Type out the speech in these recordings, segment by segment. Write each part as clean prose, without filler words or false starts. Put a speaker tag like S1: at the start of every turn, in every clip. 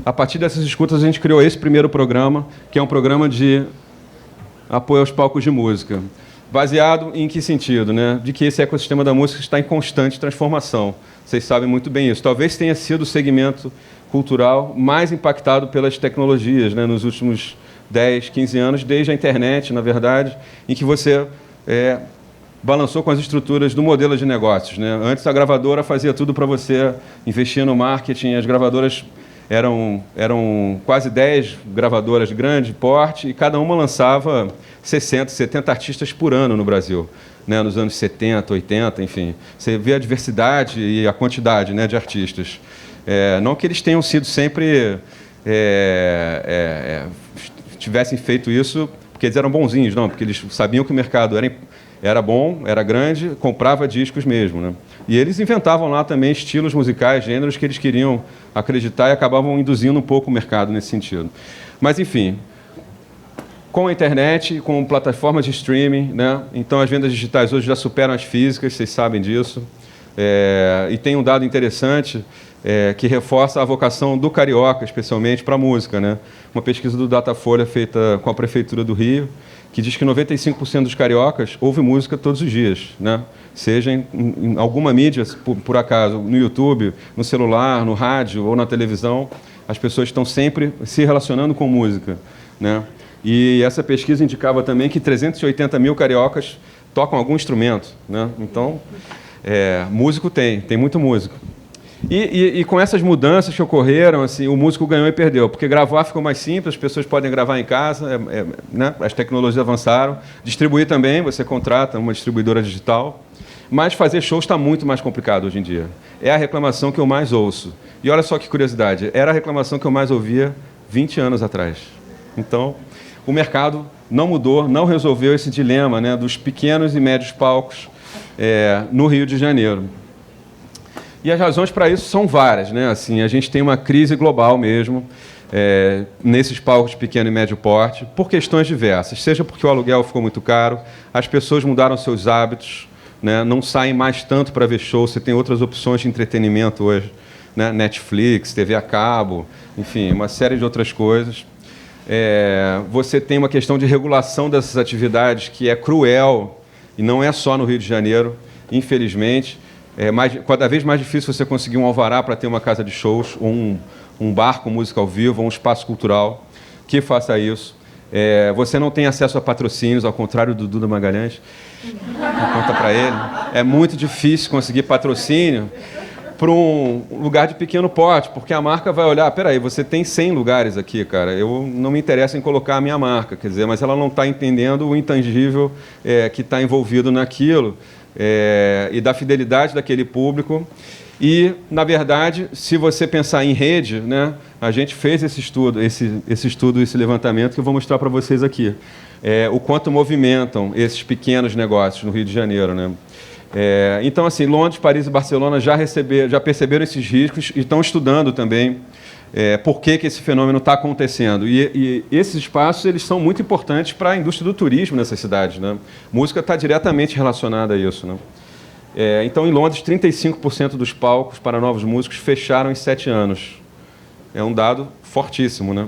S1: a partir dessas escutas, a gente criou esse primeiro programa, que é um programa de apoio aos palcos de música. Baseado em que sentido? Né? De que esse ecossistema da música está em constante transformação. Vocês sabem muito bem isso. Talvez tenha sido o segmento cultural mais impactado pelas tecnologias, né, nos últimos 10, 15 anos, desde a internet, na verdade, em que você balançou com as estruturas do modelo de negócios. Né? Antes, a gravadora fazia tudo para você, investia no marketing, as gravadoras eram quase 10 gravadoras de grande porte e cada uma lançava 60, 70 artistas por ano no Brasil, né, nos anos 70, 80, enfim. Você vê a diversidade e a quantidade, né, de artistas. Não que eles tenham sido sempre... tivessem feito isso porque eles eram bonzinhos, não, porque eles sabiam que o mercado era bom, era grande, comprava discos mesmo, né? E eles inventavam lá também estilos musicais, gêneros que eles queriam acreditar e acabavam induzindo um pouco o mercado nesse sentido. Mas, enfim, com a internet, com plataformas de streaming, né? Então as vendas digitais hoje já superam as físicas, vocês sabem disso. E tem um dado interessante que reforça a vocação do carioca, especialmente para a música, né? Uma pesquisa do Datafolha feita com a Prefeitura do Rio, que diz que 95% dos cariocas ouvem música todos os dias, né? Seja em alguma mídia, por acaso, no YouTube, no celular, no rádio ou na televisão, as pessoas estão sempre se relacionando com música, né? E essa pesquisa indicava também que 380 mil cariocas tocam algum instrumento, né? Então, músico tem muito músico. E com essas mudanças que ocorreram, assim, o músico ganhou e perdeu, porque gravar ficou mais simples, as pessoas podem gravar em casa, né? As tecnologias avançaram. Distribuir também, você contrata uma distribuidora digital, mas fazer shows está muito mais complicado hoje em dia. É a reclamação que eu mais ouço. E olha só que curiosidade, era a reclamação que eu mais ouvia 20 anos atrás. Então, o mercado não mudou, não resolveu esse dilema, né, dos pequenos e médios palcos no Rio de Janeiro. E as razões para isso são várias, né? Assim, a gente tem uma crise global mesmo, nesses palcos de pequeno e médio porte, por questões diversas. Seja porque o aluguel ficou muito caro, as pessoas mudaram seus hábitos, né? Não saem mais tanto para ver show, você tem outras opções de entretenimento hoje, né? Netflix, TV a cabo, enfim, uma série de outras coisas. Você tem uma questão de regulação dessas atividades que é cruel, e não é só no Rio de Janeiro, infelizmente. Cada vez mais difícil você conseguir um alvará para ter uma casa de shows, ou um bar com música ao vivo, ou um espaço cultural que faça isso. Você não tem acesso a patrocínios, ao contrário do Duda Magalhães. Conta para ele. É muito difícil conseguir patrocínio para um lugar de pequeno porte, porque a marca vai olhar, peraí, você tem 100 lugares aqui, cara, eu não me interessa em colocar a minha marca, quer dizer, mas ela não está entendendo o intangível que está envolvido naquilo, e da fidelidade daquele público. E, na verdade, se você pensar em rede, né, a gente fez esse estudo, esse levantamento que eu vou mostrar para vocês aqui. O quanto movimentam esses pequenos negócios no Rio de Janeiro, né? Então, assim, Londres, Paris e Barcelona já perceberam esses riscos e estão estudando também por que esse fenômeno está acontecendo. E esses espaços eles são muito importantes para a indústria do turismo nessas cidades, né? Música está diretamente relacionada a isso, né? Então, em Londres, 35% dos palcos para novos músicos fecharam em 7 anos. É um dado fortíssimo, né?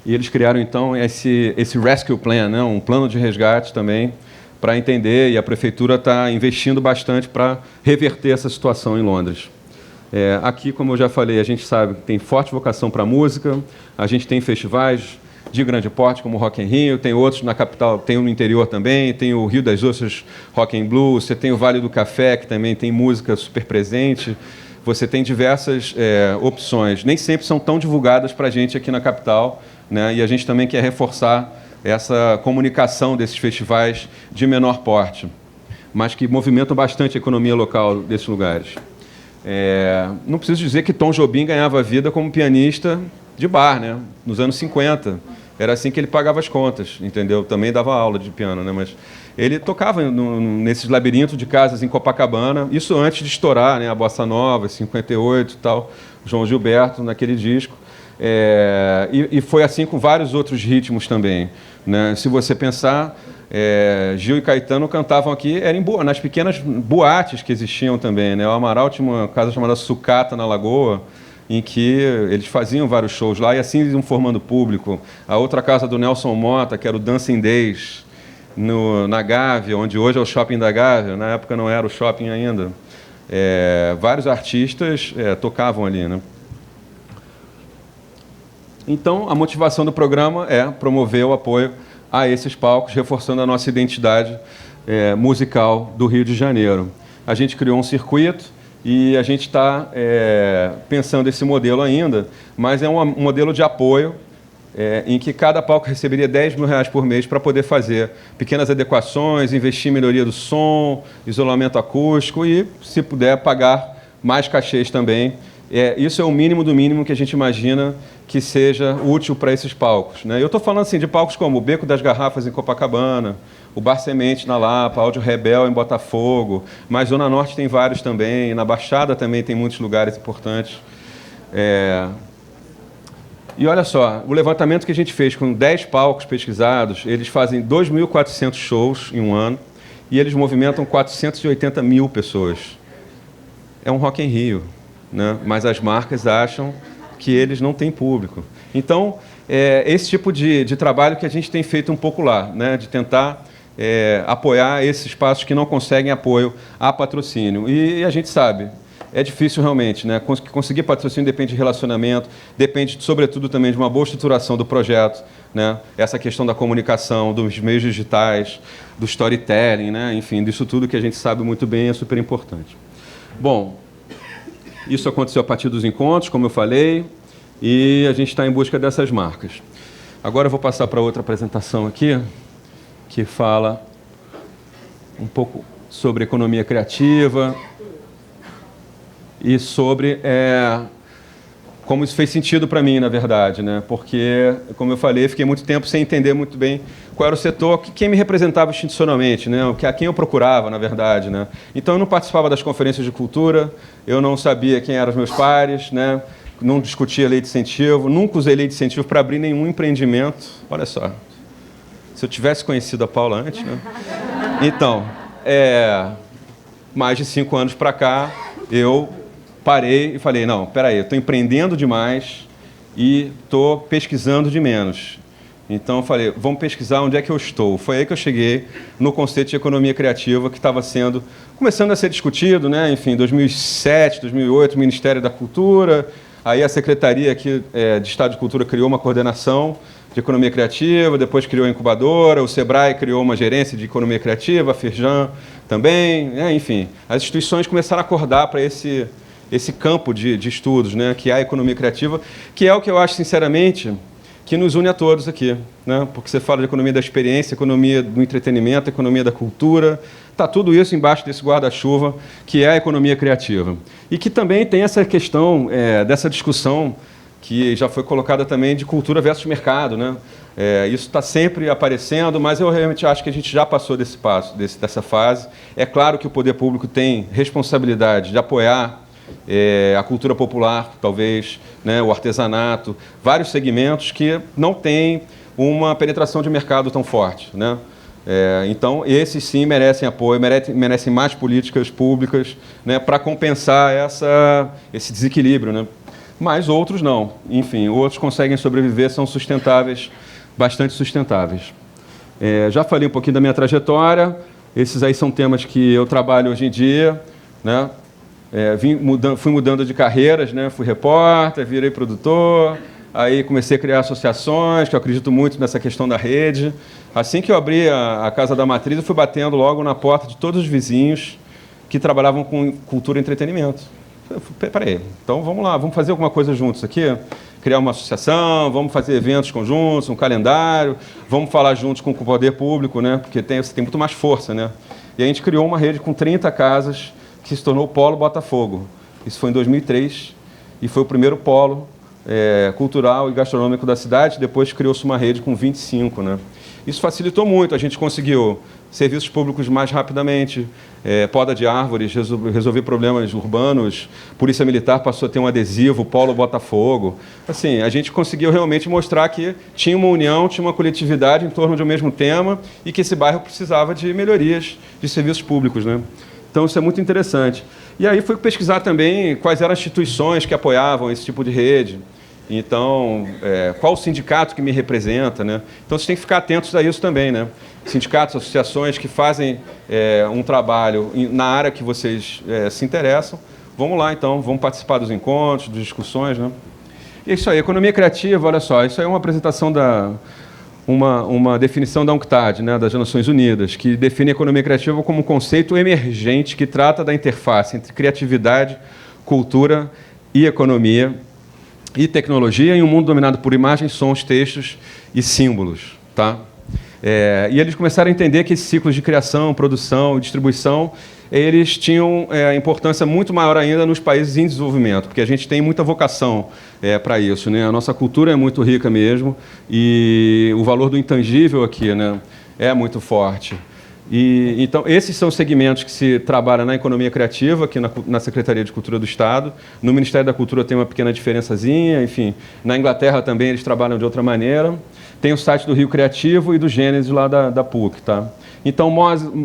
S1: E eles criaram, então, esse rescue plan, né? Um plano de resgate também, para entender, e a prefeitura está investindo bastante para reverter essa situação em Londres. Aqui, como eu já falei, a gente sabe que tem forte vocação para a música, a gente tem festivais de grande porte, como o Rock in Rio, tem outros na capital, tem um no interior também, tem o Rio das Ostras Rock and Blues, você tem o Vale do Café, que também tem música super presente, você tem diversas opções, nem sempre são tão divulgadas para a gente aqui na capital, né? E a gente também quer reforçar essa comunicação desses festivais de menor porte, mas que movimentam bastante a economia local desses lugares. Não preciso dizer que Tom Jobim ganhava vida como pianista de bar, né? Nos anos 50. Era assim que ele pagava as contas, entendeu? Também dava aula de piano, né? Mas ele tocava nesses labirintos de casas em Copacabana, isso antes de estourar, né? A Bossa Nova, 58 e tal, João Gilberto, naquele disco. E foi assim com vários outros ritmos também, né? Se você pensar, Gil e Caetano cantavam aqui, nas pequenas boates que existiam também, né? O Amaral tinha uma casa chamada Sucata, na Lagoa, em que eles faziam vários shows lá, e assim eles iam formando público. A outra casa do Nelson Mota, que era o Dancing Days, na Gávea, onde hoje é o Shopping da Gávea, na época não era o shopping ainda. Vários artistas tocavam ali, né? Então, a motivação do programa é promover o apoio a esses palcos, reforçando a nossa identidade musical do Rio de Janeiro. A gente criou um circuito e a gente está pensando esse modelo ainda, mas é um modelo de apoio em que cada palco receberia R$10 mil por mês para poder fazer pequenas adequações, investir em melhoria do som, isolamento acústico e, se puder, pagar mais cachês também. Isso é o mínimo do mínimo que a gente imagina que seja útil para esses palcos, né? Eu estou falando assim, de palcos como o Beco das Garrafas em Copacabana, o Bar Semente na Lapa, Áudio Rebel em Botafogo, mas Zona Norte tem vários também, na Baixada também tem muitos lugares importantes. E olha só, o levantamento que a gente fez com 10 palcos pesquisados, eles fazem 2.400 shows em um ano e eles movimentam 480 mil pessoas. É um Rock in Rio, né? Mas as marcas acham que eles não têm público. Então, esse tipo de trabalho que a gente tem feito um pouco lá, né? De tentar apoiar esses espaços que não conseguem apoio a patrocínio. E a gente sabe, é difícil realmente, né? Conseguir patrocínio depende de relacionamento, depende, sobretudo, também de uma boa estruturação do projeto, né? Essa questão da comunicação, dos meios digitais, do storytelling, né? Enfim, disso tudo que a gente sabe muito bem é super importante. Bom, isso aconteceu a partir dos encontros, como eu falei, e a gente está em busca dessas marcas. Agora eu vou passar para outra apresentação aqui, que fala um pouco sobre economia criativa e sobre como isso fez sentido para mim, na verdade, né? Porque, como eu falei, fiquei muito tempo sem entender muito bem qual era o setor, quem me representava institucionalmente, né? A quem eu procurava, na verdade, né? Então, eu não participava das conferências de cultura, eu não sabia quem eram os meus pares, né? Não discutia lei de incentivo, nunca usei lei de incentivo para abrir nenhum empreendimento. Olha só, se eu tivesse conhecido a Paula antes, né? Então, mais de 5 anos para cá, eu parei e falei, não, peraí, eu estou empreendendo demais e estou pesquisando de menos. Então, eu falei, vamos pesquisar onde é que eu estou. Foi aí que eu cheguei no conceito de economia criativa, que estava começando a ser discutido, né? Enfim, 2007, 2008, Ministério da Cultura, aí a Secretaria aqui, de Estado de Cultura criou uma coordenação de economia criativa, depois criou a incubadora, o Sebrae criou uma gerência de economia criativa, a Firjan também, enfim. As instituições começaram a acordar para esse campo de estudos, né, que é a economia criativa, que é o que eu acho, sinceramente, que nos une a todos aqui, né? Porque você fala de economia da experiência, economia do entretenimento, economia da cultura, está tudo isso embaixo desse guarda-chuva, que é a economia criativa. E que também tem essa questão dessa discussão que já foi colocada também de cultura versus mercado, né? Isso está sempre aparecendo, mas eu realmente acho que a gente já passou desse passo, dessa fase. É claro que o poder público tem responsabilidade de apoiar a cultura popular, talvez, né, o artesanato, vários segmentos que não têm uma penetração de mercado tão forte, né? Então, esses sim merecem apoio, merecem mais políticas públicas, né, para compensar esse desequilíbrio, né? Mas outros não. Enfim, outros conseguem sobreviver, são sustentáveis, bastante sustentáveis. Já falei um pouquinho da minha trajetória, esses aí são temas que eu trabalho hoje em dia, né? Fui mudando de carreiras, né? Fui repórter, virei produtor, aí comecei a criar associações, que eu acredito muito nessa questão da rede. Assim que eu abri a Casa da Matriz, eu fui batendo logo na porta de todos os vizinhos que trabalhavam com cultura e entretenimento. Peraí, então vamos lá, vamos fazer alguma coisa juntos aqui? Criar uma associação, vamos fazer eventos conjuntos, um calendário, vamos falar juntos com o poder público, né? Porque você tem muito mais força, né? E a gente criou uma rede com 30 casas, que se tornou o Polo Botafogo. Isso foi em 2003 e foi o primeiro polo cultural e gastronômico da cidade. Depois criou-se uma rede com 25, né? Isso facilitou muito, a gente conseguiu serviços públicos mais rapidamente, poda de árvores, resolver problemas urbanos, Polícia Militar passou a ter um adesivo, Polo Botafogo. Assim, a gente conseguiu realmente mostrar que tinha uma união, tinha uma coletividade em torno de um mesmo tema e que esse bairro precisava de melhorias de serviços públicos, né? Então, isso é muito interessante. E aí fui pesquisar também quais eram as instituições que apoiavam esse tipo de rede. Então, qual o sindicato que me representa, né? Então, vocês têm que ficar atentos a isso também, né? Sindicatos, associações que fazem um trabalho na área que vocês se interessam. Vamos lá, então, vamos participar dos encontros, das discussões, né? E é isso aí, economia criativa, olha só, isso aí é uma apresentação uma definição da UNCTAD, né, das Nações Unidas, que define a economia criativa como um conceito emergente que trata da interface entre criatividade, cultura e economia e tecnologia em um mundo dominado por imagens, sons, textos e símbolos. Tá? E eles começaram a entender que esses ciclos de criação, produção e distribuição eles tinham importância muito maior ainda nos países em desenvolvimento, porque a gente tem muita vocação para isso, né? A nossa cultura é muito rica mesmo e o valor do intangível aqui, né, é muito forte. Então, esses são os segmentos que se trabalha na economia criativa, aqui na Secretaria de Cultura do Estado. No Ministério da Cultura tem uma pequena diferençazinha, enfim. Na Inglaterra também eles trabalham de outra maneira. Tem o site do Rio Criativo e do Gênesis lá da PUC, tá? Então,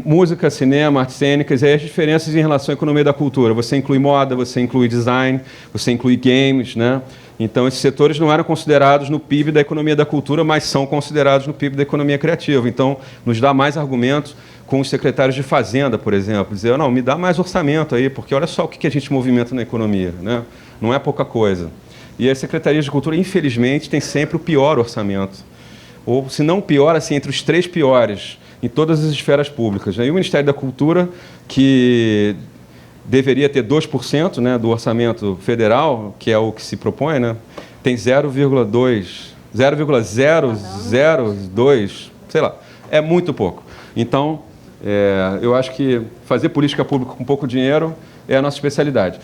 S1: música, cinema, artes cênicas, e as diferenças em relação à economia da cultura. Você inclui moda, você inclui design, você inclui games, né? Então, esses setores não eram considerados no PIB da economia da cultura, mas são considerados no PIB da economia criativa. Então, nos dá mais argumentos com os secretários de Fazenda, por exemplo. Dizer, não, me dá mais orçamento aí, porque olha só o que a gente movimenta na economia, né? Não é pouca coisa. E as secretarias de cultura, infelizmente, têm sempre o pior orçamento. Ou, se não pior, assim, entre os 3 piores em todas as esferas públicas. E o Ministério da Cultura, que deveria ter 2%, né, do orçamento federal, que é o que se propõe, né, tem 0,002, sei lá, é muito pouco. Então, eu acho que fazer política pública com pouco dinheiro é a nossa especialidade.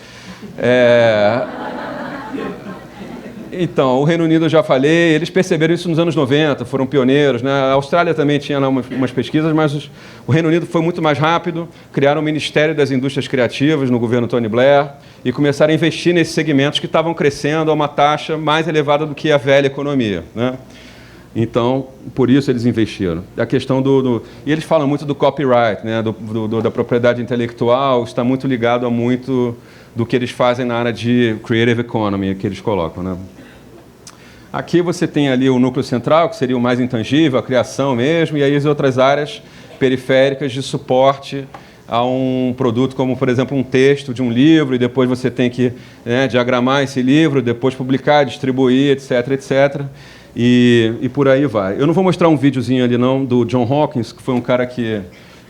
S1: Então, o Reino Unido eu já falei, eles perceberam isso nos anos 90, foram pioneiros, né? A Austrália também tinha lá umas pesquisas, mas o Reino Unido foi muito mais rápido, criaram o Ministério das Indústrias Criativas no governo Tony Blair e começaram a investir nesses segmentos que estavam crescendo a uma taxa mais elevada do que a velha economia, né? Então, por isso eles investiram. A questão e eles falam muito do copyright, né? Da propriedade intelectual, está muito ligado a muito do que eles fazem na área de creative economy, que eles colocam, né? Aqui você tem ali o núcleo central, que seria o mais intangível, a criação mesmo, e aí as outras áreas periféricas de suporte a um produto como, por exemplo, um texto de um livro, e depois você tem que, né, diagramar esse livro, depois publicar, distribuir, etc., etc., e por aí vai. Eu não vou mostrar um videozinho ali, não, do John Hawkins, que foi um cara que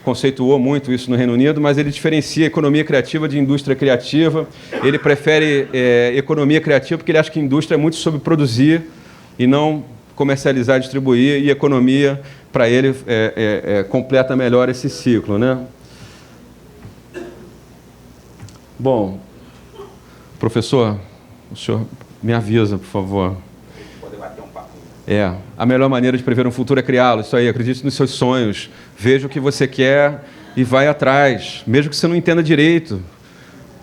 S1: conceituou muito isso no Reino Unido, mas ele diferencia economia criativa de indústria criativa. Ele prefere economia criativa porque ele acha que indústria é muito sobre produzir e não comercializar, distribuir, e economia, para ele, completa melhor esse ciclo, né? Bom, professor, o senhor me avisa, por favor. A melhor maneira de prever um futuro é criá-lo. Isso aí, acredite nos seus sonhos. Veja o que você quer e vai atrás, mesmo que você não entenda direito,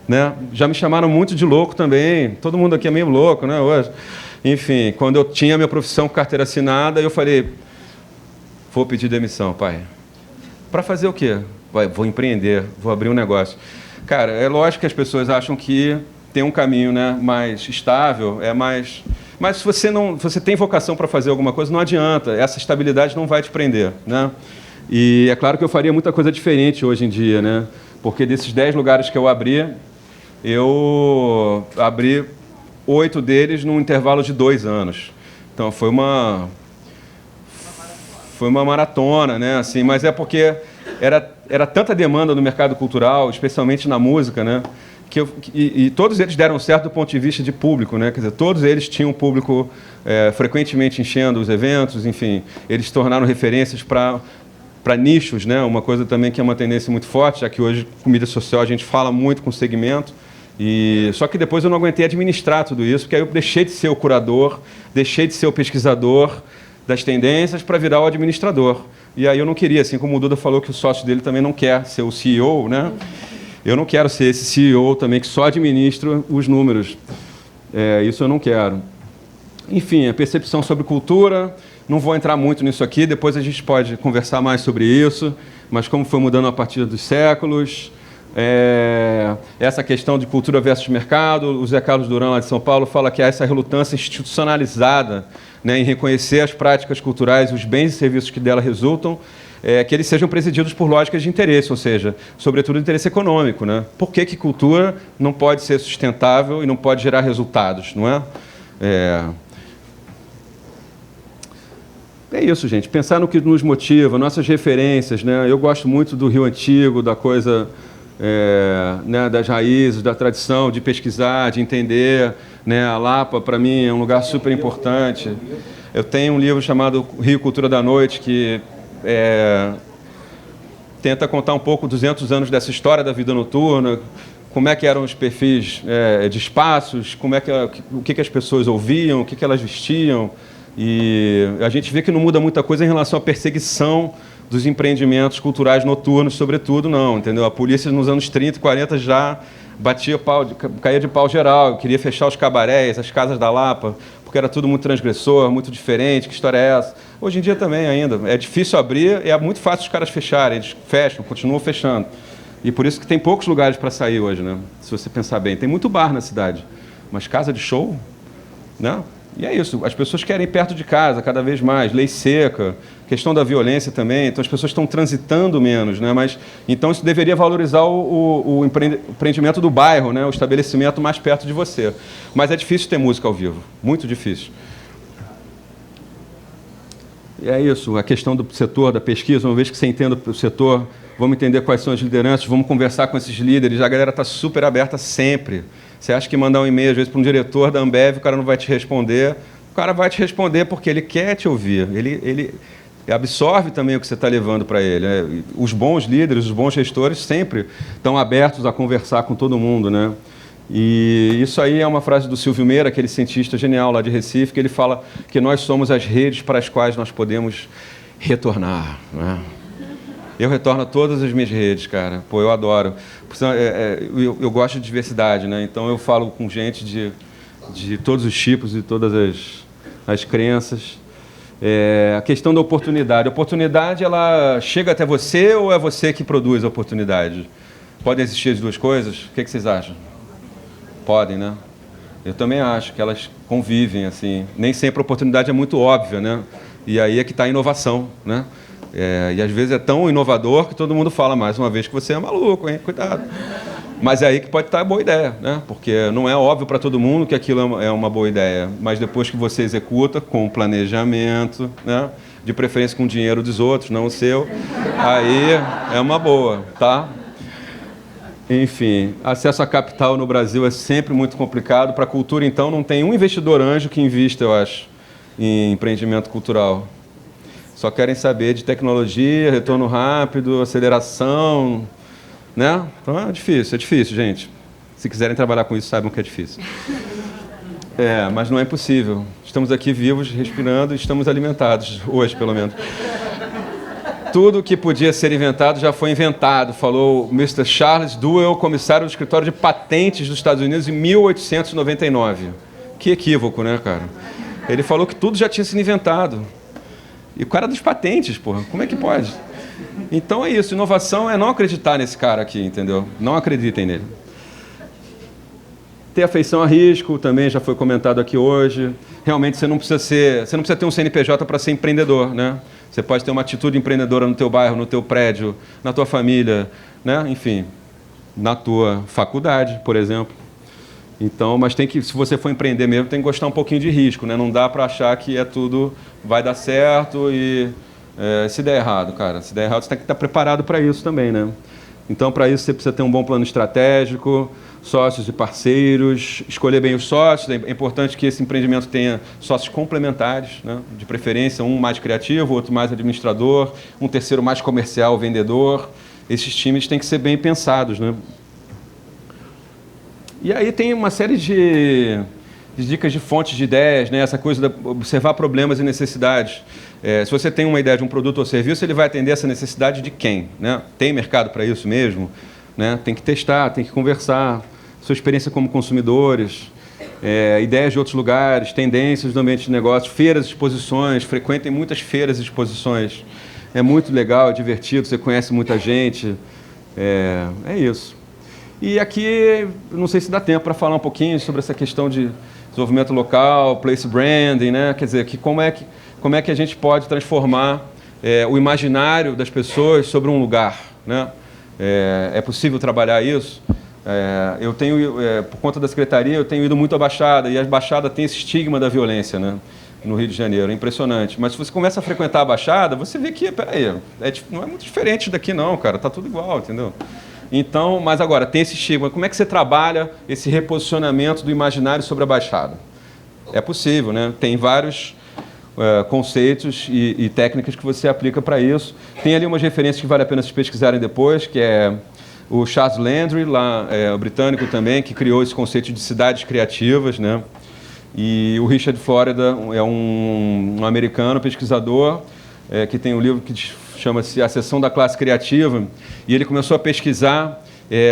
S1: né? Já me chamaram muito de louco também. Todo mundo aqui é meio louco, né, hoje? Enfim, quando eu tinha minha profissão com carteira assinada, eu falei, vou pedir demissão, pai. Para fazer o quê? Vou empreender, vou abrir um negócio. Cara, é lógico que as pessoas acham que tem um caminho, né, mais estável, mas se você tem vocação para fazer alguma coisa, não adianta, essa estabilidade não vai te prender, né? E é claro que eu faria muita coisa diferente hoje em dia, né? Porque desses 10 lugares que eu abri 8 deles num intervalo de 2 anos. Então foi uma maratona, né? Assim, mas é porque era tanta demanda no mercado cultural, especialmente na música, né? E todos eles deram certo do ponto de vista de público, né? Quer dizer, todos eles tinham público frequentemente enchendo os eventos, enfim, eles se tornaram referências para nichos, né? Uma coisa também que é uma tendência muito forte, já que hoje, com mídia social, a gente fala muito com segmento, só que depois eu não aguentei administrar tudo isso, porque aí eu deixei de ser o curador, deixei de ser o pesquisador das tendências para virar o administrador. E aí eu não queria, assim como o Duda falou que o sócio dele também não quer ser o CEO, né? Eu não quero ser esse CEO também que só administra os números. Isso eu não quero. Enfim, a percepção sobre cultura, não vou entrar muito nisso aqui, depois a gente pode conversar mais sobre isso, mas como foi mudando a partir dos séculos, Essa questão de cultura versus mercado. O Zé Carlos Duran, lá de São Paulo, fala que há essa relutância institucionalizada, né, em reconhecer as práticas culturais, os bens e serviços que dela resultam, que eles sejam presididos por lógicas de interesse, ou seja, sobretudo interesse econômico, né? Por que cultura não pode ser sustentável e não pode gerar resultados, não é? É isso, gente. Pensar no que nos motiva, nossas referências, né? Eu gosto muito do Rio Antigo, da coisa, né, das raízes, da tradição, de pesquisar, de entender, né? A Lapa, para mim, é um lugar super importante. Eu tenho um livro chamado Rio Cultura da Noite, que tenta contar um pouco 200 anos dessa história da vida noturna, como é que eram os perfis de espaços, o que as pessoas ouviam, o que elas vestiam. E a gente vê que não muda muita coisa em relação à perseguição dos empreendimentos culturais noturnos, sobretudo, não, entendeu? A polícia nos anos 30 e 40 já batia pau, caía de pau geral, queria fechar os cabarés, as casas da Lapa, porque era tudo muito transgressor, muito diferente. Que história é essa? Hoje em dia também ainda. É difícil abrir, é muito fácil os caras fecharem. Eles fecham, continuam fechando. E por isso que tem poucos lugares para sair hoje, né? Se você pensar bem. Tem muito bar na cidade, mas casa de show, né? E é isso. As pessoas querem ir perto de casa cada vez mais. Lei seca, questão da violência também. Então as pessoas estão transitando menos, né? Mas então isso deveria valorizar o empreendimento do bairro, né? O estabelecimento mais perto de você. Mas é difícil ter música ao vivo, muito difícil. E é isso, a questão do setor, da pesquisa, uma vez que você entenda o setor, vamos entender quais são as lideranças, vamos conversar com esses líderes, a galera está super aberta sempre. Você acha que mandar um e-mail, às vezes, para um diretor da Ambev, o cara não vai te responder, o cara vai te responder porque ele quer te ouvir, ele absorve também o que você está levando para ele. Os bons líderes, os bons gestores sempre estão abertos a conversar com todo mundo, né? E isso aí é uma frase do Silvio Meira, aquele cientista genial lá de Recife, que ele fala que nós somos as redes para as quais nós podemos retornar, né? Eu retorno a todas as minhas redes, cara. Pô, eu adoro. Eu gosto de diversidade, né? Então eu falo com gente de todos os tipos e todas as crenças. A questão da oportunidade. A oportunidade, ela chega até você ou é você que produz a oportunidade? Podem existir as duas coisas? O que vocês acham? Podem, né? Eu também acho que elas convivem, assim. Nem sempre a oportunidade é muito óbvia, né? E aí é que está a inovação, né? E às vezes é tão inovador que todo mundo fala, mais uma vez, que você é maluco, hein? Cuidado. Mas é aí que pode estar a boa ideia, né? Porque não é óbvio para todo mundo que aquilo é uma boa ideia. Mas depois que você executa, com planejamento, né? De preferência com o dinheiro dos outros, não o seu, aí é uma boa, tá? Enfim, acesso a capital no Brasil é sempre muito complicado. Para a cultura, então, não tem um investidor anjo que invista, eu acho, em empreendimento cultural. Só querem saber de tecnologia, retorno rápido, aceleração, né? Então é difícil, gente. Se quiserem trabalhar com isso, saibam que é difícil. Mas não é impossível. Estamos aqui vivos, respirando e estamos alimentados, hoje pelo menos. Tudo que podia ser inventado já foi inventado, falou o Mr. Charles Duell, comissário do escritório de patentes dos Estados Unidos em 1899. Que equívoco, né, cara? Ele falou que tudo já tinha sido inventado. E o cara dos patentes, porra, como é que pode? Então é isso, inovação é não acreditar nesse cara aqui, entendeu? Não acreditem nele. Ter afeição a risco, também já foi comentado aqui hoje. Realmente você não precisa ter um CNPJ para ser empreendedor, né? Você pode ter uma atitude empreendedora no teu bairro, no teu prédio, na tua família, né? Enfim, na tua faculdade, por exemplo. Então, mas se você for empreender mesmo, tem que gostar um pouquinho de risco, né? Não dá para achar que tudo vai dar certo e se der errado, cara. Se der errado, você tem que estar preparado para isso também, né? Então, para isso, você precisa ter um bom plano estratégico, sócios e parceiros, escolher bem os sócios. É importante que esse empreendimento tenha sócios complementares, né? De preferência, um mais criativo, outro mais administrador, um terceiro mais comercial, vendedor. Esses times têm que ser bem pensados, né? E aí tem uma série de dicas de fontes de ideias, né? Essa coisa de observar problemas e necessidades. Se você tem uma ideia de um produto ou serviço, ele vai atender essa necessidade de quem, né? Tem mercado para isso mesmo? Né? Tem que testar, tem que conversar. Sua experiência como consumidores, ideias de outros lugares, tendências do ambiente de negócio, feiras, exposições. Frequentem muitas feiras e exposições. É muito legal, é divertido, você conhece muita gente. É isso. E aqui, não sei se dá tempo para falar um pouquinho sobre essa questão de desenvolvimento local, place branding, né? Quer dizer, como é que a gente pode transformar o imaginário das pessoas sobre um lugar, né? É possível trabalhar isso? Eu tenho, por conta da secretaria, eu tenho ido muito à Baixada, e a Baixada tem esse estigma da violência, né? No Rio de Janeiro, é impressionante. Mas se você começa a frequentar a Baixada, você vê que, peraí, não é muito diferente daqui não, cara, tá tudo igual, entendeu? Então, mas agora, tem esse estigma. Como é que você trabalha esse reposicionamento do imaginário sobre a Baixada? É possível, né? Tem vários conceitos e técnicas que você aplica para isso. Tem ali umas referências que vale a pena vocês pesquisarem depois, que é o Charles Landry, lá, o britânico também, que criou esse conceito de cidades criativas, né? E o Richard Florida é um americano pesquisador que tem um livro que chama-se A Seção da Classe Criativa, e ele começou a pesquisar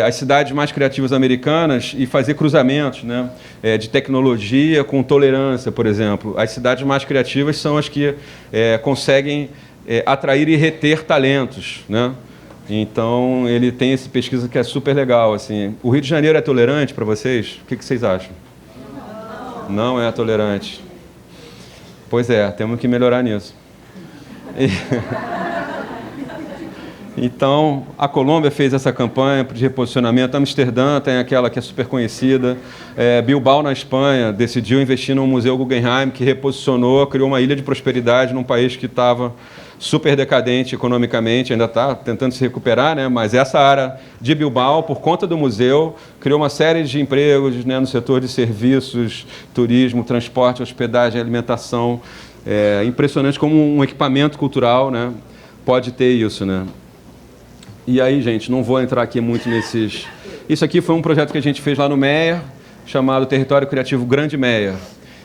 S1: as cidades mais criativas americanas e fazer cruzamentos, né, de tecnologia com tolerância, por exemplo. As cidades mais criativas são as que conseguem atrair e reter talentos, né? Então, ele tem essa pesquisa que é super legal, assim. O Rio de Janeiro é tolerante para vocês? O que vocês acham? Não é tolerante. Pois é, temos que melhorar nisso. Então, a Colômbia fez essa campanha de reposicionamento. Amsterdã tem aquela que é super conhecida. Bilbao, na Espanha, decidiu investir no Museu Guggenheim, que reposicionou, criou uma ilha de prosperidade num país que estava super decadente economicamente, ainda está tentando se recuperar, né? Mas essa área de Bilbao, por conta do museu, criou uma série de empregos, né, no setor de serviços, turismo, transporte, hospedagem, alimentação. Impressionante como um equipamento cultural, né, pode ter isso, né? E aí, gente, não vou entrar aqui muito nesses... Isso aqui foi um projeto que a gente fez lá no Meia, chamado Território Criativo Grande Meia.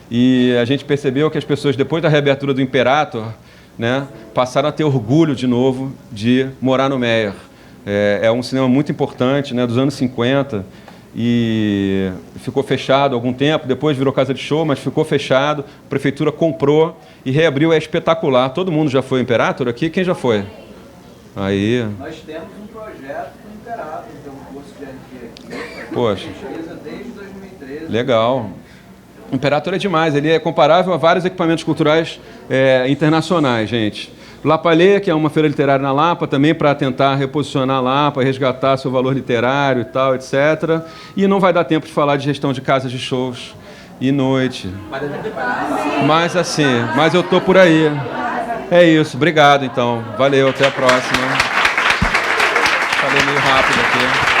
S1: E a gente percebeu que as pessoas, depois da reabertura do Imperator, né, passaram a ter orgulho de novo de morar no Meia. É um cinema muito importante, né, dos anos 50, e ficou fechado há algum tempo, depois virou casa de show, mas ficou fechado, a prefeitura comprou e reabriu, é espetacular. Todo mundo já foi ao Imperator aqui? Quem já foi? Aí... Nós temos um projeto do Imperator, que é um curso de RP aqui. Poxa. Desde 2013. Legal. O Imperator é demais, ele é comparável a vários equipamentos culturais internacionais, gente. La Palais, que é uma feira literária na Lapa, também para tentar reposicionar a Lapa, resgatar seu valor literário e tal, etc. E não vai dar tempo de falar de gestão de casas de shows e noite. Mas eu tô por aí. É isso, obrigado então. Valeu, até a próxima. Falei meio rápido aqui.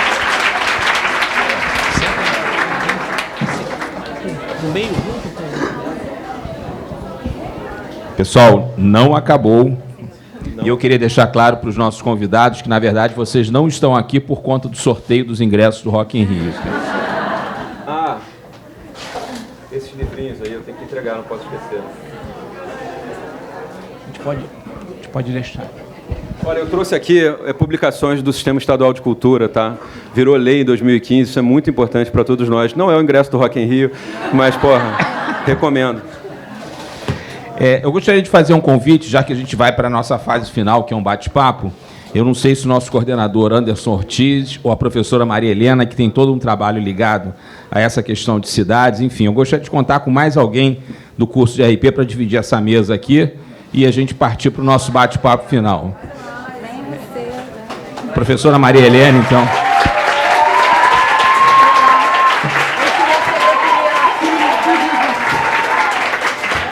S2: Pessoal, não acabou. E eu queria deixar claro para os nossos convidados que, na verdade, vocês não estão aqui por conta do sorteio dos ingressos do Rock in Rio.
S1: Esses livrinhos aí eu tenho que entregar, não posso esquecer.
S3: A gente pode deixar.
S1: Olha, eu trouxe aqui publicações do Sistema Estadual de Cultura, tá? Virou lei em 2015, isso é muito importante para todos nós. Não é o ingresso do Rock in Rio, mas, porra, recomendo.
S2: Eu gostaria de fazer um convite, já que a gente vai para a nossa fase final, que é um bate-papo. Eu não sei se o nosso coordenador Anderson Ortiz ou a professora Maria Helena, que tem todo um trabalho ligado a essa questão de cidades, enfim, eu gostaria de contar com mais alguém do curso de RP para dividir essa mesa aqui e a gente partir para o nosso bate-papo final. Professora Maria Helena, então.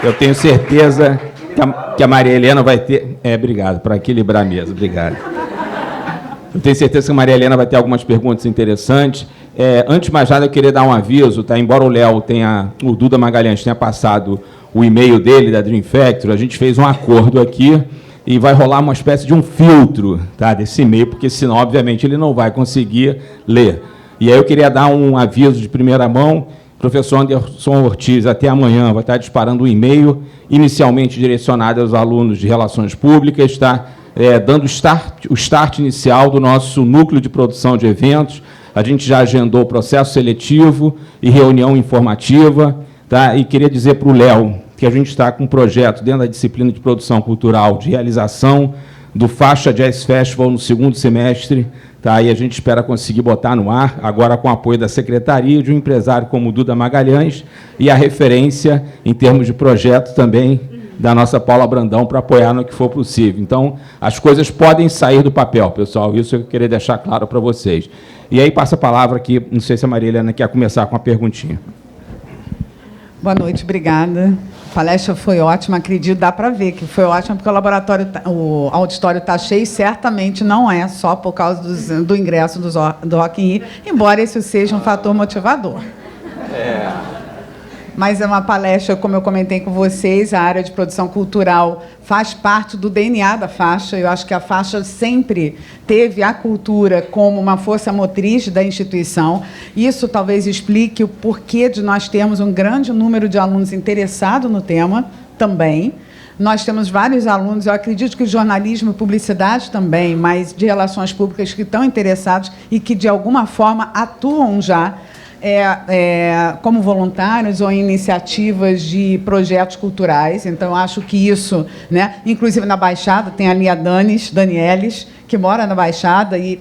S2: Eu tenho certeza que a Maria Helena vai ter... obrigado, para equilibrar a mesa, obrigado. Eu tenho certeza que a Maria Helena vai ter algumas perguntas interessantes. Antes de mais nada, eu queria dar um aviso, tá? Embora o Duda Magalhães tenha passado o e-mail dele, da Dream Factory, a gente fez um acordo aqui e vai rolar uma espécie de um filtro, tá, desse e-mail, porque senão, obviamente, ele não vai conseguir ler. E aí eu queria dar um aviso de primeira mão. Professor Anderson Ortiz, até amanhã, vai estar disparando um e-mail, inicialmente direcionado aos alunos de Relações Públicas, está dando o start inicial do nosso núcleo de produção de eventos. A gente já agendou o processo seletivo e reunião informativa, tá? E queria dizer para o Léo que a gente está com um projeto dentro da disciplina de produção cultural de realização do Faixa Jazz Festival no segundo semestre, Tá? E a gente espera conseguir botar no ar, agora com o apoio da Secretaria, de um empresário como o Duda Magalhães, e a referência, em termos de projeto, também da nossa Paula Brandão, para apoiar no que for possível. Então, as coisas podem sair do papel, pessoal. Isso eu queria deixar claro para vocês. E aí passa a palavra aqui, não sei se a Maria Helena quer começar com uma perguntinha.
S4: Boa noite, obrigada. A palestra foi ótima, acredito, dá para ver que foi ótima, porque o auditório está cheio, certamente não é só por causa do ingresso do Rock in Rio, embora isso seja um fator motivador. Mas é uma palestra, como eu comentei com vocês, a área de produção cultural faz parte do DNA da faixa. Eu acho que a faixa sempre teve a cultura como uma força motriz da instituição. Isso talvez explique o porquê de nós termos um grande número de alunos interessados no tema também. Nós temos vários alunos, eu acredito que jornalismo e publicidade também, mas de relações públicas que estão interessados e que, de alguma forma, atuam já como voluntários ou em iniciativas de projetos culturais. Então, eu acho que isso, né, inclusive na Baixada, tem ali a Danielis, que mora na Baixada e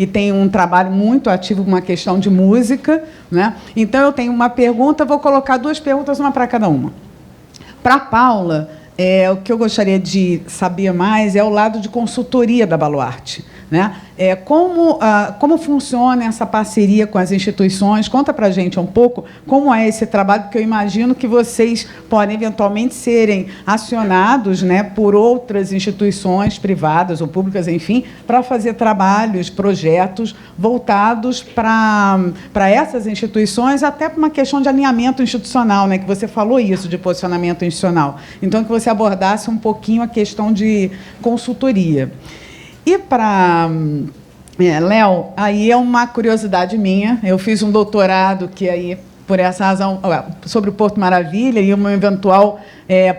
S4: tem um trabalho muito ativo com uma questão de música. Né? Então, eu tenho uma pergunta, vou colocar 2 perguntas, uma para cada uma. Para a Paula, o que eu gostaria de saber mais é o lado de consultoria da Baluarte. Né? Como funciona essa parceria com as instituições? Conta para a gente um pouco como é esse trabalho, porque eu imagino que vocês podem eventualmente serem acionados, né, por outras instituições privadas ou públicas, enfim, para fazer trabalhos, projetos voltados para essas instituições, até para uma questão de alinhamento institucional, né, que você falou isso, de posicionamento institucional. Então, que você abordasse um pouquinho a questão de consultoria. E para Léo, aí é uma curiosidade minha. Eu fiz um doutorado que aí, por essa razão, sobre o Porto Maravilha e o meu eventual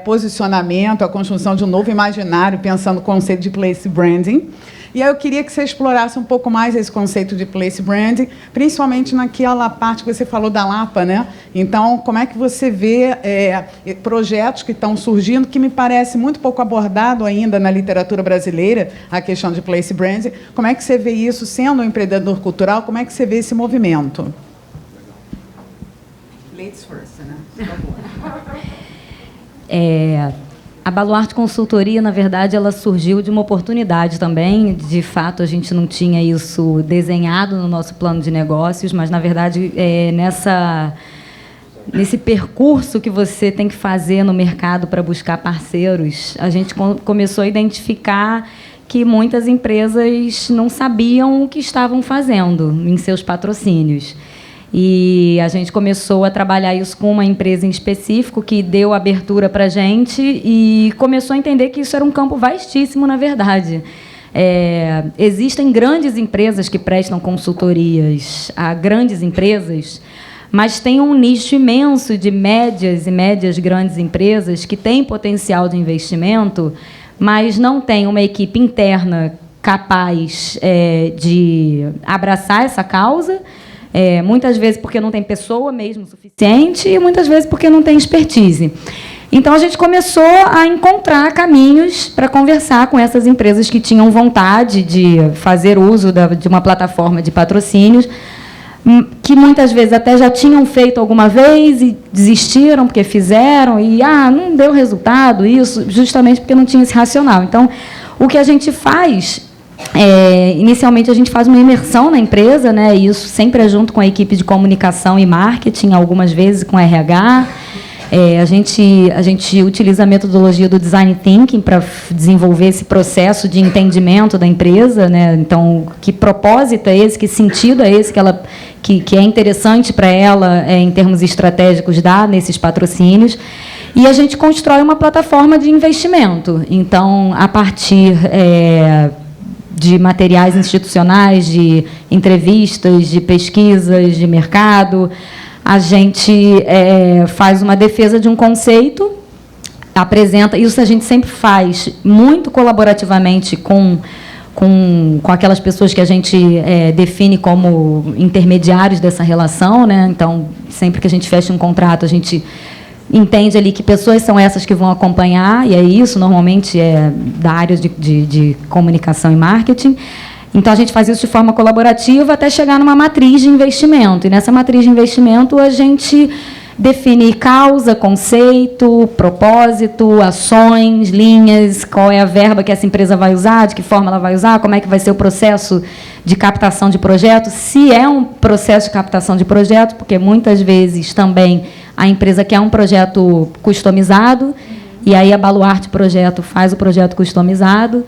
S4: posicionamento, a construção de um novo imaginário, pensando no conceito de place branding. E aí eu queria que você explorasse um pouco mais esse conceito de place branding, principalmente naquela parte que você falou da Lapa, né? Então, como é que você vê projetos que estão surgindo, que me parece muito pouco abordado ainda na literatura brasileira, a questão de place branding. Como é que você vê isso, sendo um empreendedor cultural, como é que você vê esse movimento? Ladies first, né? Por favor.
S5: A Baluarte Consultoria, na verdade, ela surgiu de uma oportunidade também. De fato, a gente não tinha isso desenhado no nosso plano de negócios, mas, na verdade, nesse percurso que você tem que fazer no mercado para buscar parceiros, a gente começou a identificar que muitas empresas não sabiam o que estavam fazendo em seus patrocínios. E a gente começou a trabalhar isso com uma empresa em específico que deu abertura para a gente e começou a entender que isso era um campo vastíssimo, na verdade. Existem grandes empresas que prestam consultorias a grandes empresas, mas tem um nicho imenso de médias e médias grandes empresas que têm potencial de investimento, mas não tem uma equipe interna capaz de abraçar essa causa, muitas vezes porque não tem pessoa mesmo suficiente e muitas vezes porque não tem expertise. Então, a gente começou a encontrar caminhos para conversar com essas empresas que tinham vontade de fazer uso de uma plataforma de patrocínios, que muitas vezes até já tinham feito alguma vez e desistiram porque fizeram e não deu resultado, isso justamente porque não tinha esse racional. Então, o que a gente faz... inicialmente, a gente faz uma imersão na empresa, né? Isso sempre é junto com a equipe de comunicação e marketing, algumas vezes com RH. A gente utiliza a metodologia do Design Thinking para desenvolver esse processo de entendimento da empresa, né? Então, que propósito é esse, que sentido é esse que é interessante para ela, em termos estratégicos, dar nesses patrocínios. E a gente constrói uma plataforma de investimento. Então, a partir... de materiais institucionais, de entrevistas, de pesquisas de mercado. A gente faz uma defesa de um conceito, apresenta... Isso a gente sempre faz muito colaborativamente com aquelas pessoas que a gente define como intermediários dessa relação, né? Então, sempre que a gente fecha um contrato, a gente entende ali que pessoas são essas que vão acompanhar, e é isso, normalmente é da área de comunicação e marketing. Então, a gente faz isso de forma colaborativa até chegar numa matriz de investimento. E nessa matriz de investimento, a gente define causa, conceito, propósito, ações, linhas, qual é a verba que essa empresa vai usar, de que forma ela vai usar, como é que vai ser o processo de captação de projeto, se é um processo de captação de projeto, porque muitas vezes também a empresa quer um projeto customizado, e aí a Baluarte Projeto faz o projeto customizado,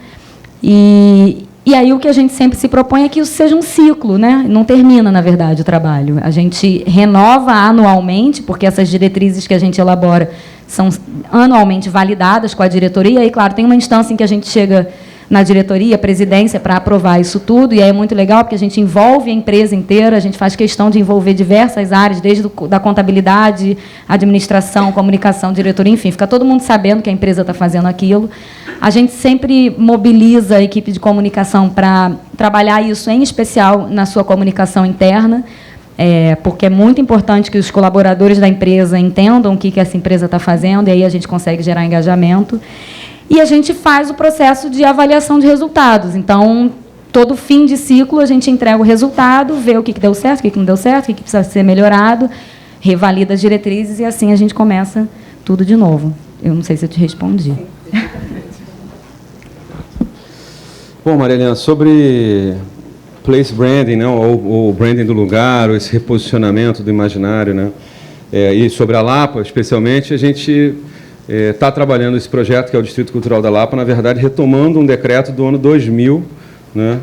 S5: e aí o que a gente sempre se propõe é que isso seja um ciclo, né? Não termina, na verdade, o trabalho. A gente renova anualmente, porque essas diretrizes que a gente elabora são anualmente validadas com a diretoria, e, claro, tem uma instância em que a gente chega na diretoria, presidência, para aprovar isso tudo, e aí é muito legal, porque a gente envolve a empresa inteira, a gente faz questão de envolver diversas áreas, desde da contabilidade, administração, comunicação, diretoria, enfim, fica todo mundo sabendo que a empresa está fazendo aquilo. A gente sempre mobiliza a equipe de comunicação para trabalhar isso, em especial na sua comunicação interna, porque é muito importante que os colaboradores da empresa entendam o que essa empresa está fazendo, e aí a gente consegue gerar engajamento. E a gente faz o processo de avaliação de resultados. Então, todo fim de ciclo, a gente entrega o resultado, vê o que deu certo, o que não deu certo, o que precisa ser melhorado, revalida as diretrizes, e assim a gente começa tudo de novo. Eu não sei se eu te respondi.
S1: Bom, Maria Helena, sobre place branding, né, ou branding do lugar, ou esse reposicionamento do imaginário, né, e sobre a Lapa, especialmente, a gente está trabalhando esse projeto, que é o Distrito Cultural da Lapa, na verdade, retomando um decreto do ano 2000, né,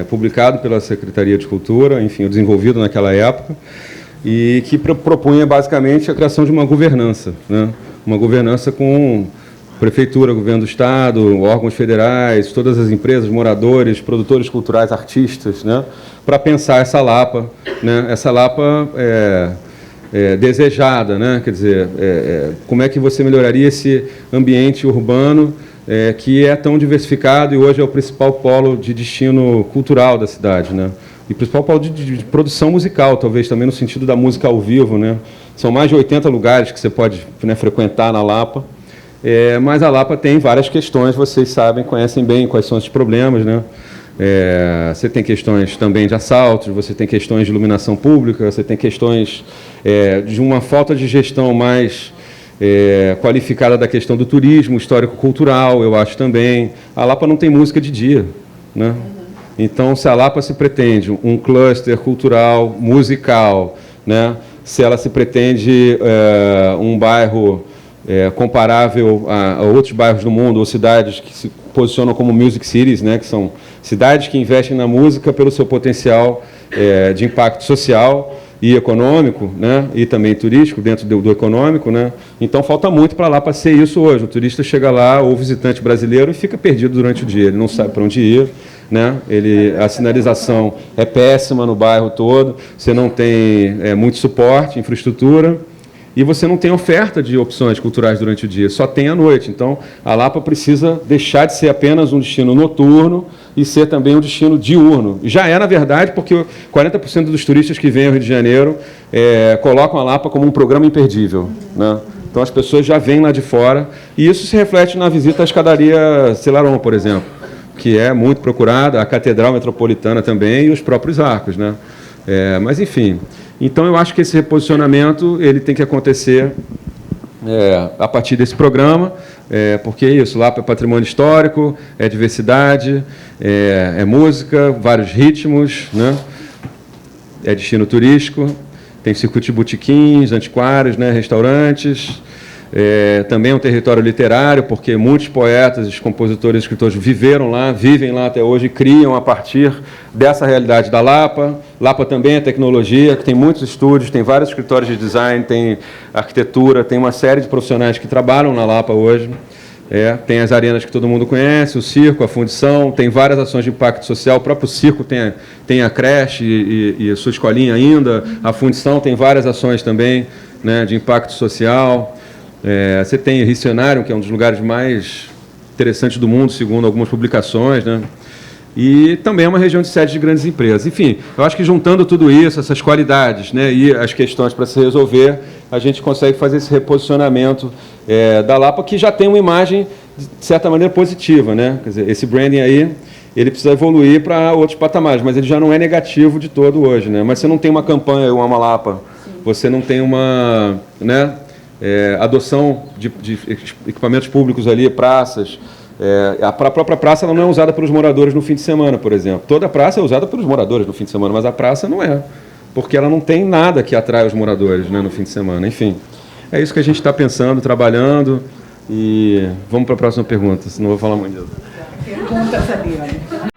S1: publicado pela Secretaria de Cultura, enfim, desenvolvido naquela época, e que propunha, basicamente, a criação de uma governança, né, uma governança com Prefeitura, Governo do Estado, órgãos federais, todas as empresas, moradores, produtores culturais, artistas, né, para pensar essa Lapa, né, desejada, né? Quer dizer, como é que você melhoraria esse ambiente urbano que é tão diversificado e hoje é o principal polo de destino cultural da cidade, né? E principal polo de produção musical, talvez também no sentido da música ao vivo, né? São mais de 80 lugares que você pode, né, frequentar na Lapa, mas a Lapa tem várias questões, vocês sabem, conhecem bem quais são esses problemas, né? Você tem questões também de assaltos, você tem questões de iluminação pública, você tem questões de uma falta de gestão mais qualificada da questão do turismo histórico-cultural, eu acho também. A Lapa não tem música de dia, né? Então, se a Lapa se pretende um cluster cultural, musical, né? Se ela se pretende um bairro comparável a outros bairros do mundo, ou cidades que se posicionam como music cities, né, que são cidades que investem na música pelo seu potencial de impacto social e econômico, né, e também turístico, dentro do econômico, né. Então, falta muito para lá para ser isso hoje. O turista chega lá, ou o visitante brasileiro, e fica perdido durante o dia. Ele não sabe para onde ir, né. A sinalização é péssima no bairro todo, você não tem muito suporte, infraestrutura, e você não tem oferta de opções culturais durante o dia, só tem à noite. Então, a Lapa precisa deixar de ser apenas um destino noturno e ser também um destino diurno. E já na verdade, porque 40% dos turistas que vêm ao Rio de Janeiro colocam a Lapa como um programa imperdível, né? Então, as pessoas já vêm lá de fora, e isso se reflete na visita à escadaria Selarón, por exemplo, que é muito procurada, a Catedral Metropolitana também, e os próprios arcos, né? Mas, enfim... Então, eu acho que esse reposicionamento ele tem que acontecer a partir desse programa, porque é isso, Lapa é patrimônio histórico, é diversidade, é música, vários ritmos, né? É destino turístico, tem circuito de botequins, antiquários, né? Restaurantes, também é um território literário, porque muitos poetas, compositores, escritores viveram lá, vivem lá até hoje, criam a partir dessa realidade da Lapa. Lapa também é tecnologia, que tem muitos estúdios, tem vários escritórios de design, tem arquitetura, tem uma série de profissionais que trabalham na Lapa hoje. Tem as arenas que todo mundo conhece, o circo, a fundição, tem várias ações de impacto social, o próprio circo tem a creche e a sua escolinha ainda, a fundição tem várias ações também, né, de impacto social. Você tem Ricionário, que é um dos lugares mais interessantes do mundo, segundo algumas publicações, né? E também é uma região de sede de grandes empresas. Enfim, eu acho que juntando tudo isso, essas qualidades, né, e as questões para se resolver, a gente consegue fazer esse reposicionamento da Lapa, que já tem uma imagem, de certa maneira, positiva, né? Quer dizer, esse branding aí, ele precisa evoluir para outros patamares, mas ele já não é negativo de todo hoje, né? Mas você não tem uma campanha, eu amo a Lapa, você não tem uma, né, adoção de equipamentos públicos ali, praças. A própria praça ela não é usada pelos moradores no fim de semana, por exemplo. Toda a praça é usada pelos moradores no fim de semana, mas a praça não é, porque ela não tem nada que atrai os moradores, né, no fim de semana. Enfim, é isso que a gente está pensando, trabalhando, e vamos para a próxima pergunta, senão eu vou falar muito disso.
S4: Perguntas ali, olha.